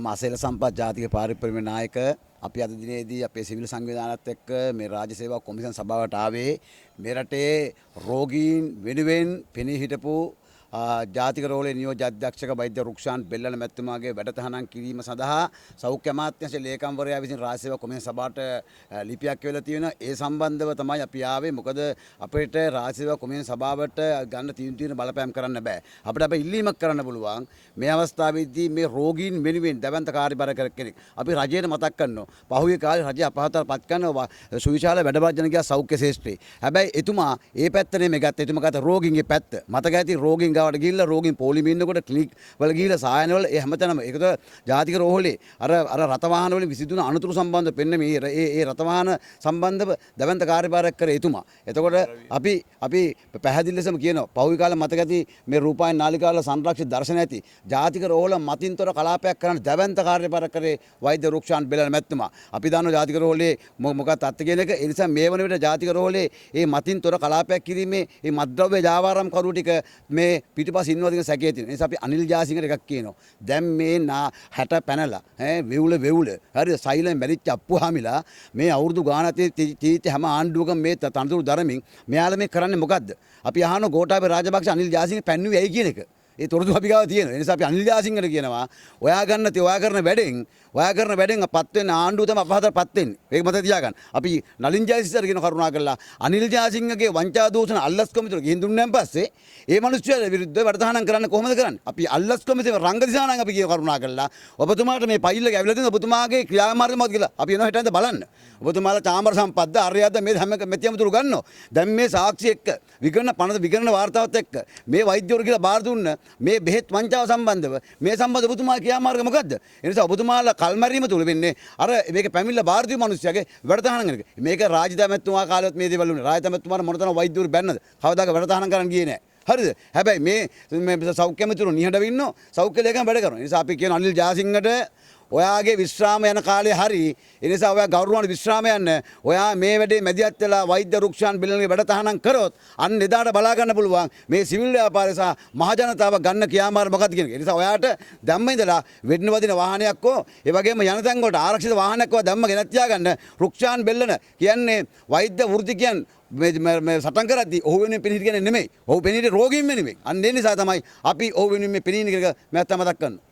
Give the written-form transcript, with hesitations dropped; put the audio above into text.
මාසෙල සම්පත් ජාතික පාරිපරිමේ නායක අපි අද දිනේදී අපේ සිවිල් සංවිධානයත් එක්ක මේ රාජ්‍ය සේවා කොමිසම් සභාවට ආවේ මේ රටේ රෝගීන් වෙනුවෙන් පෙනී හිටපු ජාතික රෝහලේ නියෝජ්‍ය අධ්‍යක්ෂක වෛද්‍ය රුක්ෂාන් බෙල්ලන මැතිතුමාගේ වැඩතහනම් කිරීම සඳහා සෞඛ්‍ය අමාත්‍යාංශයේ ලේකම්වරයා විසින් රාජ්‍ය සේවා කොමිසම් සභාවට ලිපියක් වෙලා තියෙනවා. ඒ සම්බන්ධව තමයි අපි ආවේ. මොකද අපිට රාජ්‍ය සේවා කොමිසම් සභාවට ගන්න තීන්දුව බලපෑම් කරන්න බෑ. අපිට අපි ඉල්ලීමක් කරන්න පුළුවන්. මේ අවස්ථාවේදී මේ රෝගීන් වෙනුවෙන් දැවැන්ත කාර්යබාර කෙනෙක් අපි රජයට මතක් කරනවා. පහුගිය කාලේ රජය අපහසුතාවපත් කරනවා සුවිශාල වැඩබාජන ගියා සෞඛ්‍ය ශාස්ත්‍රයේ. හැබැයි එතුමා ඒ පැත්ත නෙමෙයි ගත්තේ. එතුමා ගත්ත රෝගීන්ගේ පැත්ත. මතක ඇති රෝගීන් ගාවට ගිහිල්ලා රෝගීන් පොලිමේ ඉන්නකොට ක්ලිනික් වල ගිහිල්ලා සායන වල ඒ හැමතැනම ඒකද ජාතික රෝහලේ අර රත වාහන වලින් විසිදුන අනුතුරු සම්බන්ධ පෙන්න මේ රත වාහන සම්බන්ධව දැවැන්ත කාර්යභාරයක් කරේ එතුමා. එතකොට අපි පැහැදිලි ලෙසම කියනවා පහුගිය කාලේ මතක ඇති මේ රූපායන නාලිකාවල සංරක්ෂිත දර්ශන ඇති ජාතික රෝහල මතින්තර කලාපයක් කරන දැවැන්ත කාර්යභාරයක් කරේ වෛද්‍ය රුක්ෂාන් බෙල්ලන මැතිතුමා. අපි දන්නවා ජාතික රෝහලේ මොකක්ද අත්ති කියන එක. ඒ නිසා මේ වන විට ජාතික රෝහලේ මේ මතින්තර කලාපයක් කිරීමේ මේ මත්ද්‍රව්‍ය ජාවාරම් කරු ටික මේ පිටිපස්ස ඉන්නවද කියන සැකය තියෙනවා. ඒ නිසා අපි අනිල් ජාසිංහට එකක් කියනවා. දැන් මේ 60 පැනලා වෙවුල හරිද සයිලෙන් මැරිච්ච අප්පුහාමිලා මේ අවුරුදු ගානක් තීච්ච හැම ආණ්ඩුවකම මේ තනතුරු දරමින් මෙයාලා මේ කරන්නේ මොකද්ද? අපි අහන ගෝඨාභය රාජපක්ෂ අනිල් ජාසිංහ පැන්නුවේ ඇයි කියන එක. ඒ තොරතුරු අපි ගාව තියෙනවා. ඒ නිසා අපි අනිල් ජාසිංහට කියනවා ඔයා කරන වැඩෙන් පත් වෙන ආණ්ඩුව තමයි අපහසුතාවපත් වෙන්නේ. ඒක මතක තියාගන්න. අපි නලින් ජයසිංහට කියන කරුණා කළා අනිල් ජාසිංහගේ වංචා දූෂණ අල්ලස් කොමිතුර ගිහින් දුන්නාන් පස්සේ ඒ මිනිස්සුන්ට විරුද්ධව වැඩතහනම් කරන්න කොහොමද කරන්නේ? අපි අල්ලස් කොමිතුවේ රංග දිසානම් අපි කියන කරුණා කළා. ඔබතුමාට මේ පයිල්ල ගැවිලා තියෙන ඔබතුමාගේ ක්‍රියාමාර්ගය මොකක්ද කියලා අපි එනවා හිටින්ද බලන්න. ඔබතුමාලා චාමර සම්පත්ද අරයද්ද මේ හැම මෙතියමතුරු ගන්නවා. දැන් මේ සාක්ෂි එක්ක විකරණ වාර්තාවත් එක්ක මේ වෛද්‍යවරු කියලා බාර දුන්න මේ බෙහෙත් වංචාව සම්බන්ධව මේ සම්බන්ධ ඔබතුමාගේ ක්‍රියාමාර්ගය මොකද්ද? ඒ නිසා ඔබතුමාලා කල්මැරීම තුල වෙන්නේ අර මේක පැමිණිලා බාර දීපු මිනිස්සයාගේ වැඩතහනම් කරන එක. මේක රාජධාමතුමා කාලෙත් මේ දේවල් වුණේ. රාජධාමතුමාට මොනතරම් වෛද්‍යවරු බැන්නද? කවදාක වැඩතහනම් කරන්න ගියේ නැහැ. හරිද? හැබැයි මේ සෞඛ්‍ය අමාත්‍යවරු නිහඬව ඉන්නෝ සෞඛ්‍ය ලේකම් වැඩ කරනවා. ඒ නිසා අපි කියන අනිල් ජාසිංහට ඔයාගේ විශ්‍රාම යන කාලේ හරි ඒ නිසා ඔයා ගෞරවණ විශ්‍රාම යන්න ඔයා මේ වැඩේ මැදිහත් වෙලා වෛද්‍ය රුක්ෂාන් බෙල්ලන්ගේ වැඩ තහනම් කරොත් අන්න එදාට බලා ගන්න පුළුවන් මේ සිවිල් ව්‍යාපාරය සහ මහ ජනතාව ගන්න ක්‍රියාමාර්ග මොකක්ද කියන එක. ඒ නිසා ඔයාට දැම්ම ඉඳලා වෙන්න වදින වාහනයක් හෝ ඒ වගේම යන තැන් වලට ආරක්ෂිත වාහනයක් හෝ දැම්ම ගෙනත් තියාගන්න රුක්ෂාන් බෙල්ලන කියන්නේ වෛද්‍ය වෘත්තිකයන් මේ සටන් කරද්දී ඔහු වෙනුවෙන් පෙනී හිටියන්නේ නෙමෙයි. ඔහු පෙනී හිටියේ රෝගීන් වෙනුවෙන්. අන්න ඒ නිසා තමයි අපි ඔහු වෙනුවෙන් මේ පෙනී ඉන්න එක මම මතක් කරනවා.